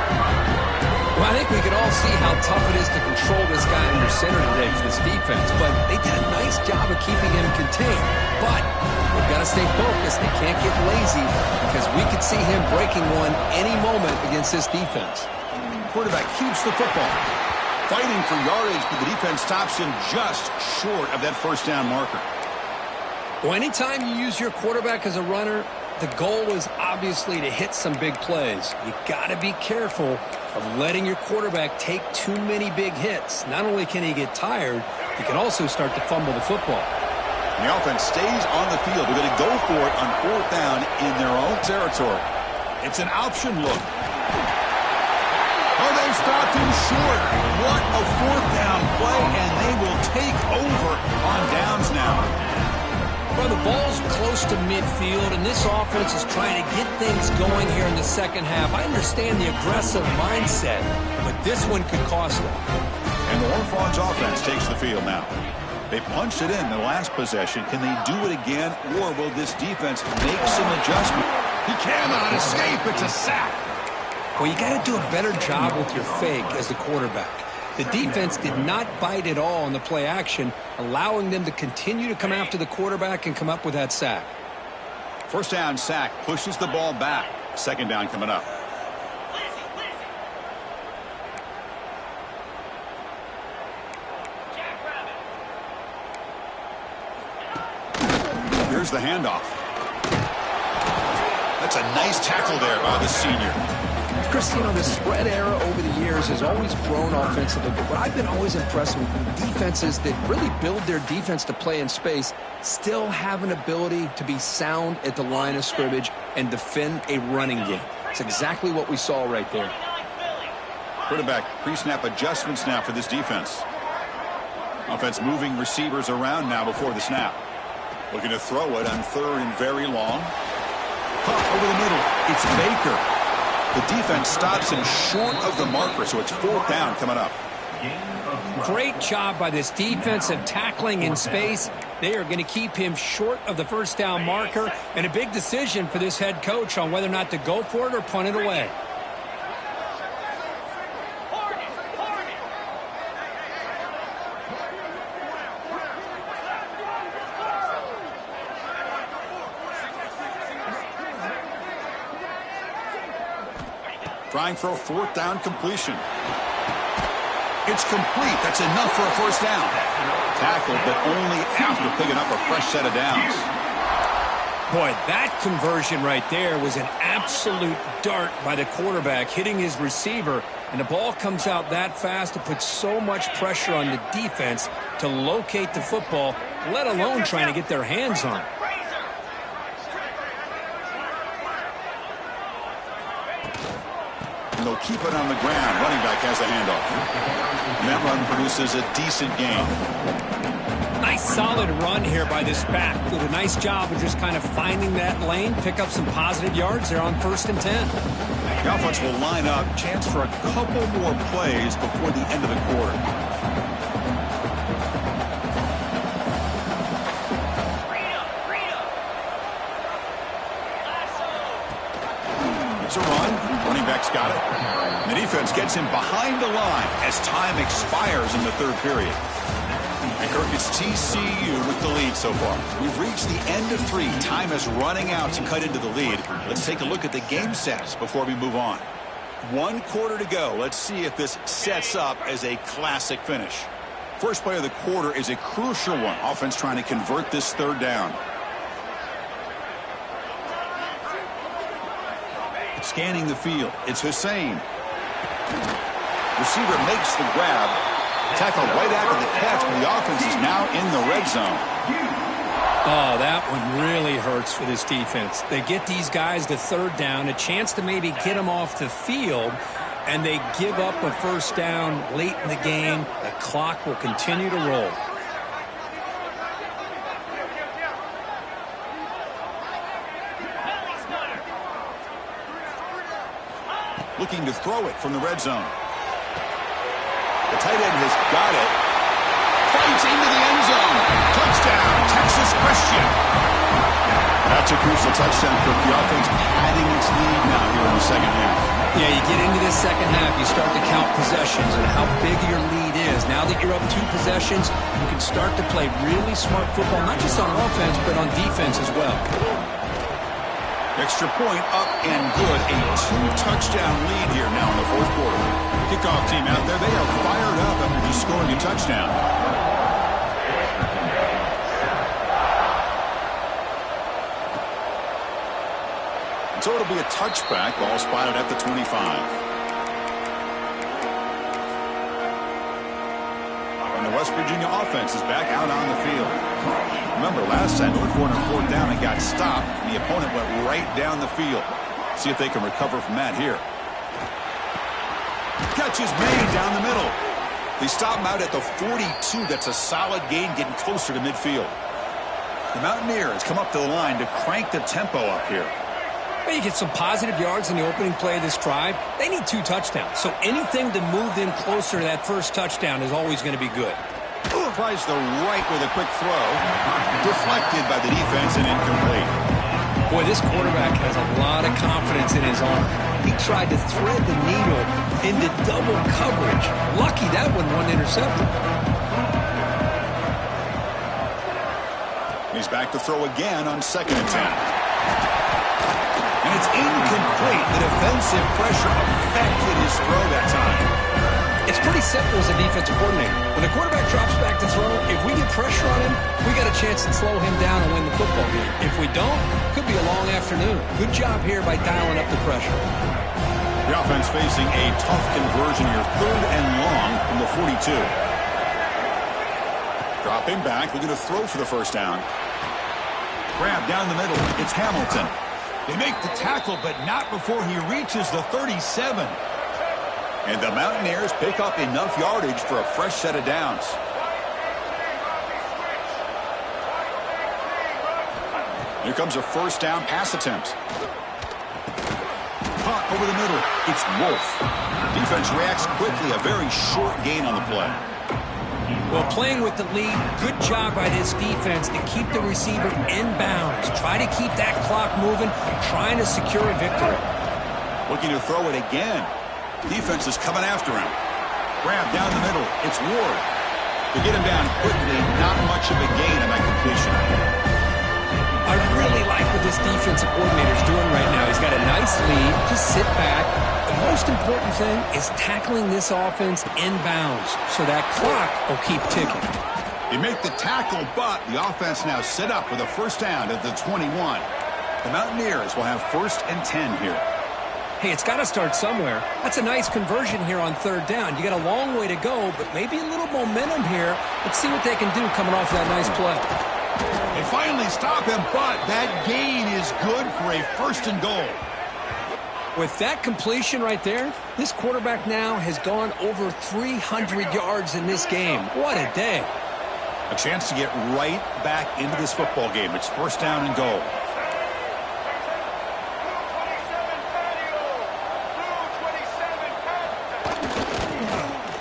Well, I think we can all see how tough it is to control this guy under center today for this defense, but they did a nice job of keeping him contained. But they've got to stay focused. They can't get lazy because we could see him breaking one any moment against this defense. Quarterback keeps the football. Fighting for yardage, but the defense stops him just short of that first down marker. Well, anytime you use your quarterback as a runner, the goal is obviously to hit some big plays. You got to be careful of letting your quarterback take too many big hits. Not only can he get tired, he can also start to fumble the football. And the offense stays on the field. They're going to go for it on 4th down in their own territory. It's an option look. Oh, they stopped him short. What a 4th down play, and they will take over on downs now. Well, the ball's close to midfield, and this offense is trying to get things going here in the second half. I understand the aggressive mindset, but this one could cost them. And the Horned Frogs offense takes the field now. They punched it in the last possession. Can they do it again, or will this defense make some adjustment? He cannot escape. It's a sack. Well, you got to do a better job with your fake as the quarterback. The defense did not bite at all on the play action, allowing them to continue to come after the quarterback and come up with that sack. First down sack, pushes the ball back. Second down coming up. Here's the handoff. That's a nice tackle there by the senior. Chris, you know, the spread era over the years has always grown offensively, but what I've been always impressed with defenses that really build their defense to play in space still have an ability to be sound at the line of scrimmage and defend a running game. It's exactly what we saw right there. Quarterback pre-snap adjustments now for this defense. Offense moving receivers around now before the snap. Looking to throw it on 3rd and very long. Pop over the middle. It's Baker. The defense stops him short of the marker, so it's 4th down coming up. Great job by this defensive tackling in space. They are going to keep him short of the first down marker, and a big decision for this head coach on whether or not to go for it or punt it away. Trying for a 4th down completion. It's complete. That's enough for a first down. Tackled, but only after picking up a fresh set of downs. Boy, that conversion right there was an absolute dart by the quarterback, hitting his receiver, and the ball comes out that fast to put so much pressure on the defense to locate the football, let alone trying to get their hands on it. And they'll keep it on the ground. Running back has the handoff. And that run produces a decent gain. Nice solid run here by this back. Did a nice job of just kind of finding that lane, pick up some positive yards there on 1st and 10. The offense will line up. Chance for a couple more plays before the end of the quarter. It's a run. Running back's got it. The defense gets him behind the line as time expires in the 3rd period. And Kirk, it's TCU with the lead so far. We've reached the end of 3. Time is running out to cut into the lead. Let's take a look at the game stats before we move on. 1 quarter to go. Let's see if this sets up as a classic finish. First play of the quarter is a crucial one. Offense trying to convert this 3rd down. Scanning the field. It's Hussein. Receiver makes the grab. Tackle right after the catch, but the offense is now in the red zone. Oh, that one really hurts for this defense. They get these guys to 3rd down, a chance to maybe get them off the field, and they give up a 1st down late in the game. The clock will continue to roll. Looking to throw it from the red zone. The tight end has got it. Fights into the end zone. Touchdown, Texas Christian. That's a crucial touchdown for the offense, padding its lead now here in the 2nd half. Yeah, you get into this 2nd half, you start to count possessions and how big your lead is. Now that you're up 2 possessions, you can start to play really smart football, not just on offense, but on defense as well. Extra point up and good. A 2-touchdown lead here now in the 4th quarter. Kickoff team out there. They are fired up after just scoring a touchdown. So it'll be a touchback. Ball spotted at the 25. And the West Virginia offense is back out on the field. Remember, last time, North Corner 4th down and got stopped, and the opponent went right down the field. See if they can recover from that here. Catch is made down the middle. They stop him out at the 42. That's a solid gain, getting closer to midfield. The Mountaineers come up to the line to crank the tempo up here. Well, you get some positive yards in the opening play of this drive. They need 2 touchdowns, so anything to move them closer to that 1st touchdown is always going to be good. Tries the right with a quick throw. Deflected by the defense and incomplete. Boy, this quarterback has a lot of confidence in his arm. He tried to thread the needle into double coverage. Lucky that one wasn't intercepted. He's back to throw again on 2nd and 10. And it's incomplete. The defensive pressure affected his throw that time. It's pretty simple as a defensive coordinator. When the quarterback drops back to throw, if we get pressure on him, we got a chance to slow him down and win the football game. If we don't, it could be a long afternoon. Good job here by dialing up the pressure. The offense facing a tough conversion here. 3rd and long from the 42. Dropping back, looking to throw for the 1st down. Grab down the middle. It's Hamilton. They make the tackle, but not before he reaches the 37. And the Mountaineers pick up enough yardage for a fresh set of downs. Here comes a 1st down pass attempt. Caught over the middle. It's Wolf. Defense reacts quickly. A very short gain on the play. Well, playing with the lead, good job by this defense to keep the receiver in bounds. Try to keep that clock moving, trying to secure a victory. Looking to throw it again. Defense is coming after him. Grab down the middle. It's Ward. To get him down quickly, not much of a gain on that completion. I really like what this defensive coordinator's doing right now. He's got a nice lead. Just sit back. The most important thing is tackling this offense inbounds so that clock will keep ticking. They make the tackle, but the offense now set up with a 1st down at the 21. The Mountaineers will have 1st and 10 here. Hey, it's got to start somewhere. That's a nice conversion here on 3rd down. You got a long way to go, but maybe a little momentum here. Let's see what they can do coming off that nice play. They finally stop him, but that gain is good for a 1st and goal. With that completion right there, this quarterback now has gone over 300 yards in this game. What a day. A chance to get right back into this football game. It's 1st down and goal.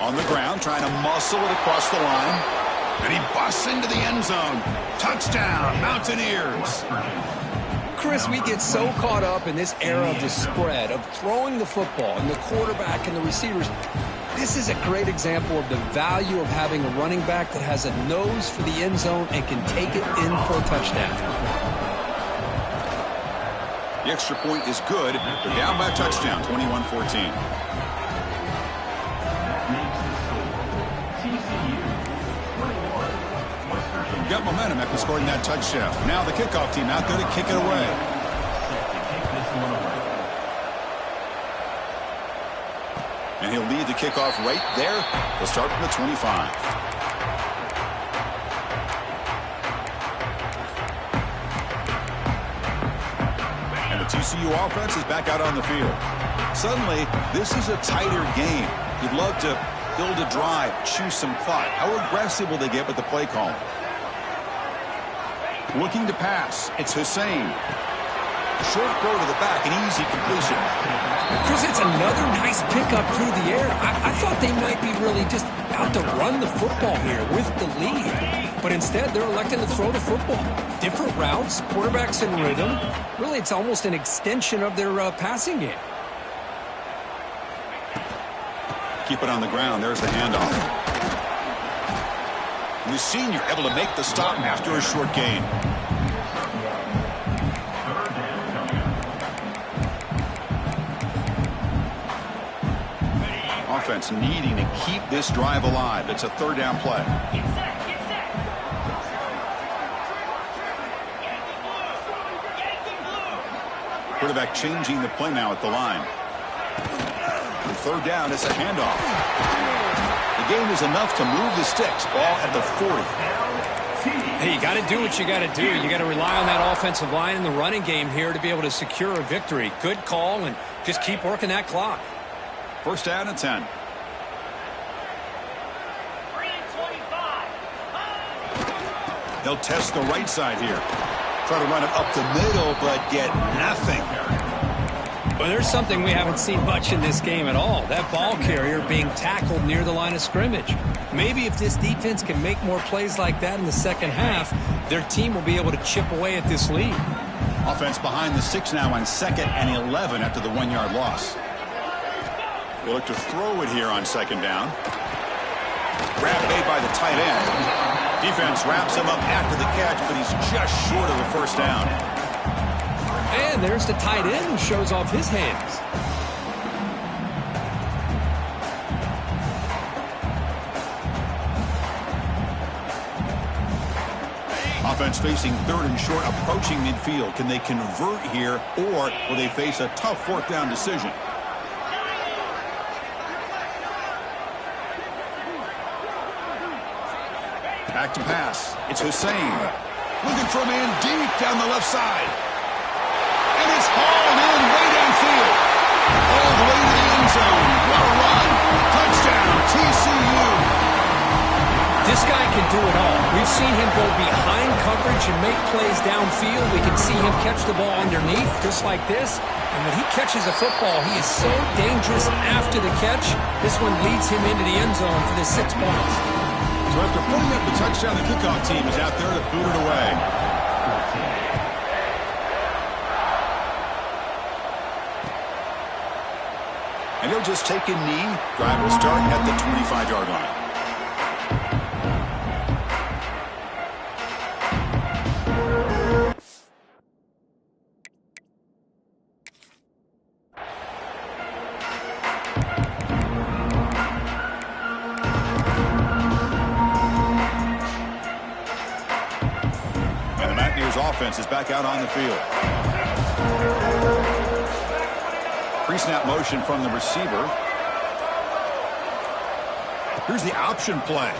On the ground, trying to muscle it across the line. And he busts into the end zone. Touchdown, Mountaineers. Chris, we get so caught up in this era of the spread, of throwing the football, and the quarterback and the receivers. This is a great example of the value of having a running back that has a nose for the end zone and can take it in for a touchdown. The extra point is good. They're down by a touchdown, 21-14. Got momentum after scoring that touchdown. Now the kickoff team out there to kick it away. And he'll lead the kickoff right there. They'll start from the 25. And the TCU offense is back out on the field. Suddenly, this is a tighter game. You'd love to build a drive, choose some clock. How aggressive will they get with the play call? Looking to pass. It's Hussein. Short throw to the back, an easy completion. Chris, it's another nice pickup through the air. I thought they might be really just out to run the football here with the lead. But instead, they're electing to throw the football. Different routes, quarterbacks in rhythm. Really, it's almost an extension of their passing game. Keep it on the ground. There's the handoff. The senior able to make the stop after a short gain. Offense needing to keep this drive alive. It's a 3rd down play. Quarterback changing the play now at the line. The 3rd down, it's a handoff. The game is enough to move the sticks. Ball at the 40. Hey, you got to do what you got to do. You got to rely on that offensive line in the running game here to be able to secure a victory. Good call, and just keep working that clock. 1st down and 10. They'll test the right side here. Try to run it up the middle, but get nothing. Well, there's something we haven't seen much in this game at all. That ball carrier being tackled near the line of scrimmage. Maybe if this defense can make more plays like that in the second half, their team will be able to chip away at this lead. Offense behind the 6 now on 2nd and 11 after the 1-yard loss. They look to throw it here on 2nd down. Grab made by the tight end. Defense wraps him up after the catch, but he's just short of a 1st down. And there's the tight end who shows off his hands. Offense facing 3rd and short, approaching midfield. Can they convert here, or will they face a tough 4th down decision? Back to pass. It's Hussein. Looking for a man deep down the left side. And it's hauled in way downfield. All the way to the end zone. What a run. Touchdown, TCU. This guy can do it all. We've seen him go behind coverage and make plays downfield. We can see him catch the ball underneath, just like this. And when he catches a football, he is so dangerous after the catch. This one leads him into the end zone for the 6 points. So after putting up the touchdown, the kickoff team is out there to boot it away. And he'll just take a knee. Drive will start at the 25-yard line. And the Mountaineers offense is back out on the field. Pre-snap motion from the receiver. Here's the option play.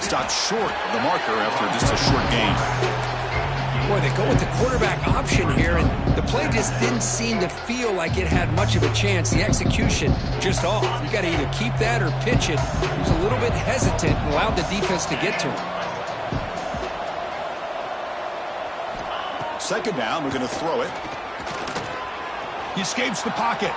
Stopped short of the marker after just a short gain. Boy, they go with the quarterback option here, and the play just didn't seem to feel like it had much of a chance. The execution just off. You got to either keep that or pitch it. He was a little bit hesitant and allowed the defense to get to him. Second down, we're going to throw it. He escapes the pocket.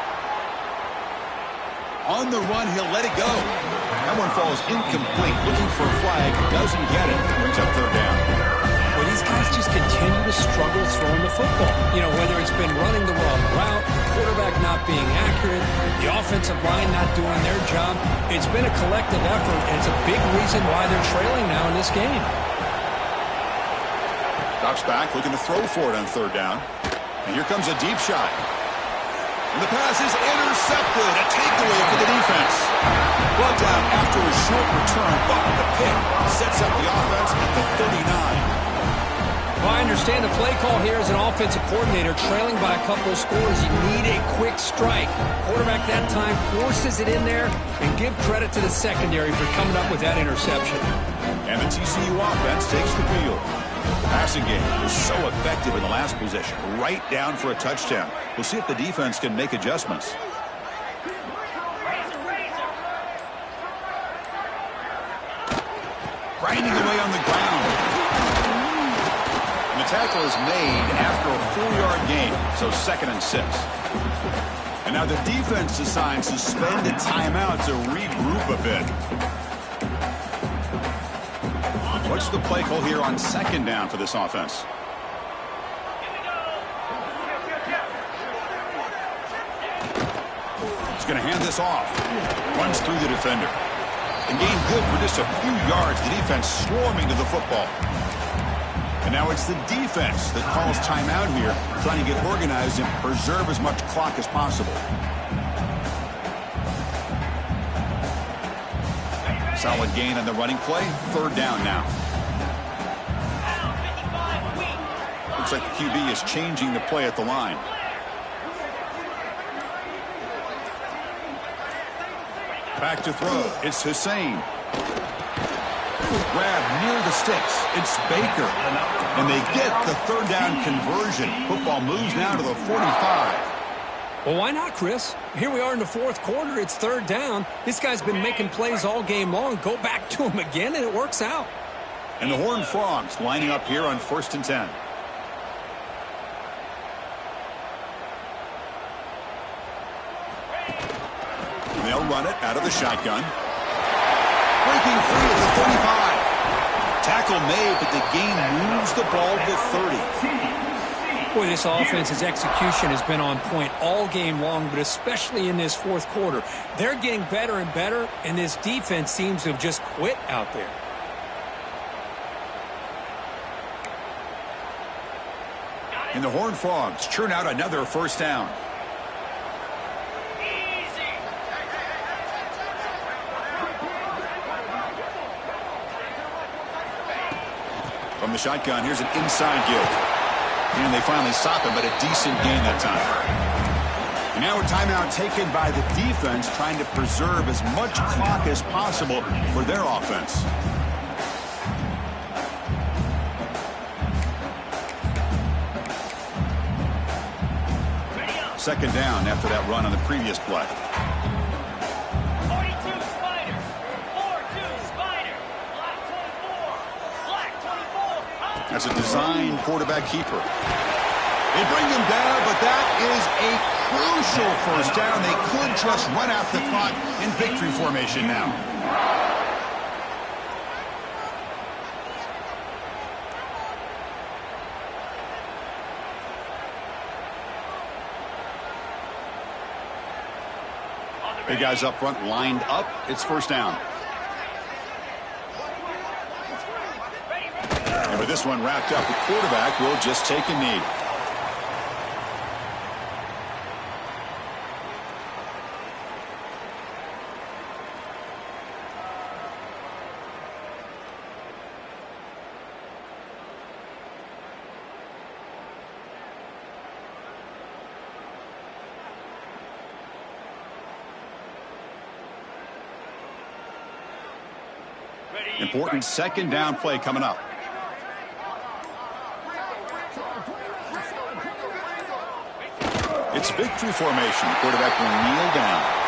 On the run, he'll let it go. That one falls incomplete. Looking for a flag, doesn't get it. Brings up third down. Well, these guys just continue to struggle throwing the football. You know, whether it's been running the wrong route, quarterback not being accurate, the offensive line not doing their job. It's been a collective effort, and it's a big reason why they're trailing now in this game. Drops back, looking to throw for it on third down. And here comes a deep shot. And the pass is intercepted. A takeaway for the defense. Brought down after a short return, but the pick sets up the offense at the 39. Well, I understand the play call here as an offensive coordinator, trailing by a couple of scores. You need a quick strike. Quarterback that time forces it in there, and give credit to the secondary for coming up with that interception. And the TCU offense takes the wheel. The passing game was so effective in the last possession, right down for a touchdown. We'll see if the defense can make adjustments. Grinding away on the ground. And the tackle is made after a 4-yard gain, so 2nd and 6. And now the defense decides to spend a timeout to regroup a bit. What's the play call here on 2nd down for this offense? He's going to hand this off. Runs through the defender. And gained good for just a few yards. The defense swarming to the football. And now it's the defense that calls timeout here, trying to get organized and preserve as much clock as possible. Solid gain on the running play. 3rd down now. Looks like the QB is changing the play at the line. Back to throw. It's Hussein. Grab near the sticks. It's Baker. And they get the 3rd down conversion. Football moves now to the 45. Well, why not, Chris? Here we are in the 4th quarter. It's 3rd down. This guy's been making plays all game long. Go back to him again, and it works out. And the Horned Frogs lining up here on 1st and 10. They'll run it out of the shotgun. Breaking free at the 35. Tackle made, but the gain moves the ball to 30. Boy, this offense's execution has been on point all game long, but especially in this 4th quarter. They're getting better and better, and this defense seems to have just quit out there. And the Horned Frogs churn out another 1st down. From the shotgun, here's an inside give. And they finally stop him, but a decent gain that time. And now a timeout taken by the defense, trying to preserve as much clock as possible for their offense. Second down after that run on the previous play. That's a design quarterback keeper. They bring him down, but that is a crucial 1st down. They could just run out the clock in victory formation now. Big guys up front lined up. It's 1st down. And with this one wrapped up, the quarterback will just take a knee. Important second down play coming up. It's victory formation. The quarterback will kneel down.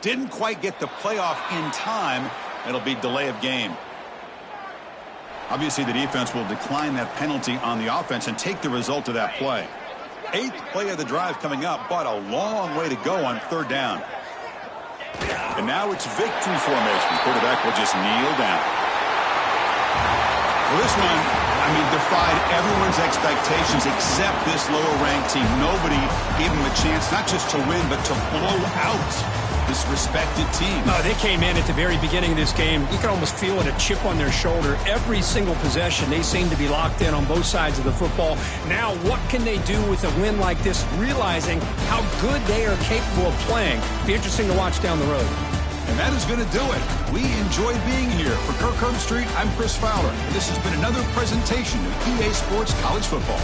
Didn't quite get the playoff in time. It'll be delay of game. Obviously, the defense will decline that penalty on the offense and take the result of that play. 8th play of the drive coming up, but a long way to go on 3rd down. And now it's victory formation. The quarterback will just kneel down. Well, this one, defied everyone's expectations except this lower-ranked team. Nobody gave them a chance not just to win, but to blow out this respected team. No, they came in at the very beginning of this game. You can almost feel it, a chip on their shoulder. Every single possession, they seem to be locked in on both sides of the football. Now, what can they do with a win like this, realizing how good they are capable of playing? Be interesting to watch down the road. And that is going to do it. We enjoyed being here. For Kirk Herbstreit, I'm Chris Fowler. And this has been another presentation of EA Sports College Football.